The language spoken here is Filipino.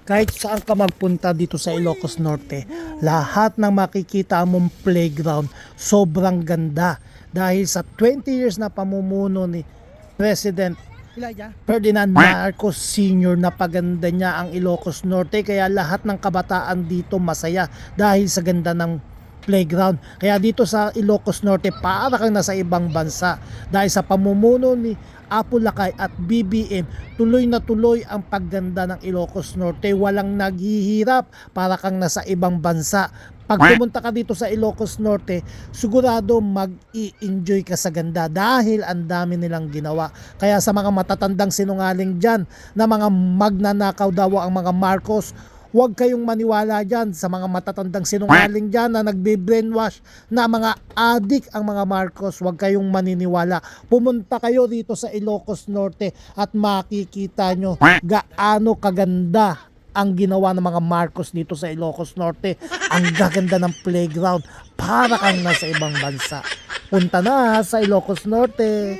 Kahit saan ka magpunta dito sa Ilocos Norte, lahat ng makikita mong playground sobrang ganda dahil sa 20 years na pamumuno ni President Ferdinand Marcos Sr. napaganda niya ang Ilocos Norte, kaya lahat ng kabataan dito masaya dahil sa ganda ng playground. Kaya dito sa Ilocos Norte para kang nasa ibang bansa dahil sa pamumuno ni Apo Lakay at BBM, tuloy na tuloy ang pagganda ng Ilocos Norte. Walang naghihirap, para kang nasa ibang bansa. Pag pumunta ka dito sa Ilocos Norte, sigurado mag-i-enjoy ka sa ganda dahil ang dami nilang ginawa. Kaya sa mga matatandang sinungaling dyan na mga magnanakaw daw ang mga Marcos, huwag kayong maniwala dyan sa mga matatandang sinungaling dyan na nagbe-brainwash na mga adik ang mga Marcos. Huwag kayong maniniwala. Pumunta kayo dito sa Ilocos Norte at makikita nyo gaano kaganda ang ginawa ng mga Marcos dito sa Ilocos Norte. Ang gaganda ng playground, para kang nasa ibang bansa. Punta na sa Ilocos Norte.